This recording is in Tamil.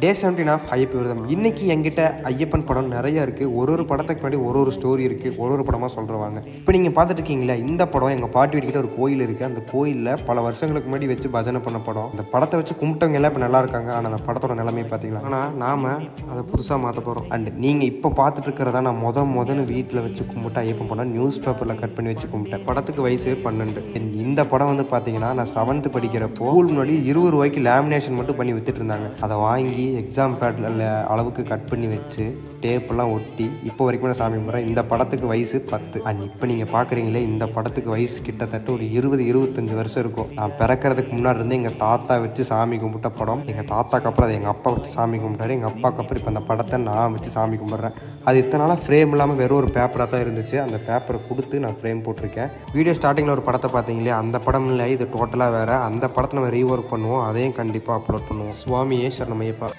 டே 17 ஆஃப் ஐயப்ப விரதம். இன்னைக்கு என்கிட்ட ஐயப்பன் படம் நிறைய இருக்குது. ஒரு படத்துக்கு முன்னாடி ஒரு ஸ்டோரி இருக்குது. ஒரு படமாக சொல்கிறவாங்க. இப்போ நீங்கள் பார்த்துட்டு இருக்கீங்களா, இந்த படம் எங்கள் பாட்டி வீட்டுக்கிட்ட ஒரு கோயில் இருக்குது. அந்த கோயிலில் பல வருஷங்களுக்கு முன்னாடி வச்சு பஜனை பண்ண படம். அந்த படத்தை வச்சு கும்பிட்டவங்க எல்லாம் இப்போ நல்லா இருக்காங்க. ஆனால் அந்த படத்தோட நிலைமையை பார்த்தீங்களா. ஆனால் நாம் அதை புதுசாக மாற்ற போகிறோம். அண்ட் நீங்கள் இப்போ பார்த்துட்டு இருக்கிறதா நான் முதன்னு வீட்டில் வச்சு கும்பிட்டு ஐயப்பன் படம் நியூஸ் பேப்பரில் கட் பண்ணி வச்சு கும்பிட்டேன். படத்துக்கு வயசு 12. இந்த படம் வந்து பார்த்தீங்கன்னா நான் 7th படிக்கிறப்போ ஸ்கூல் முன்னாடி 20 ரூபாய்க்கு லேமினேஷன் மட்டும் பண்ணி வித்துட்டு இருந்தாங்க. அதை வாங்கி எக்ஸாம் பேடில் அளவுக்கு கட் பண்ணி வச்சு டேப்பெல்லாம் ஒட்டி இப்போ வரைக்கும் நான் சாமி கும்பிட்றேன். இந்த படத்துக்கு வயசு 10. அண்ட் இப்போ நீங்கள் பார்க்குறீங்களே, இந்த படத்துக்கு வயசு கிட்டத்தட்ட ஒரு 20-25 வருஷம் இருக்கும். நான் பிறக்கிறதுக்கு முன்னாடி இருந்து எங்கள் தாத்தா வச்சு சாமி கும்பிட்ட படம். எங்கள் தாத்தாக்கு அப்புறம் அதை எங்கள் அப்பா வச்சு சாமி கும்பிட்டாரு. எங்கள் அப்பாவுக்கு அப்புறம் இப்போ அந்த படத்தை நான் வச்சு சாமி கும்பிட்றேன். அது இத்தனை நாளாக ஃப்ரேம் இல்லாமல் வெறும் ஒரு பேப்பராக தான் இருந்துச்சு. அந்த பேப்பரை கொடுத்து நான் ஃப்ரேம் போட்டிருக்கேன். வீடியோ ஸ்டார்டிங்கில் ஒரு படத்தை பார்த்தீங்களே, அந்த படம் இல்லை, இது டோட்டலாக வேறு. அந்த படத்தை நம்ம ரீஒர்க் பண்ணுவோம். அதையும் கண்டிப்பாக அப்லோட் பண்ணுவோம். சுவாமியே சரணமையப்பா.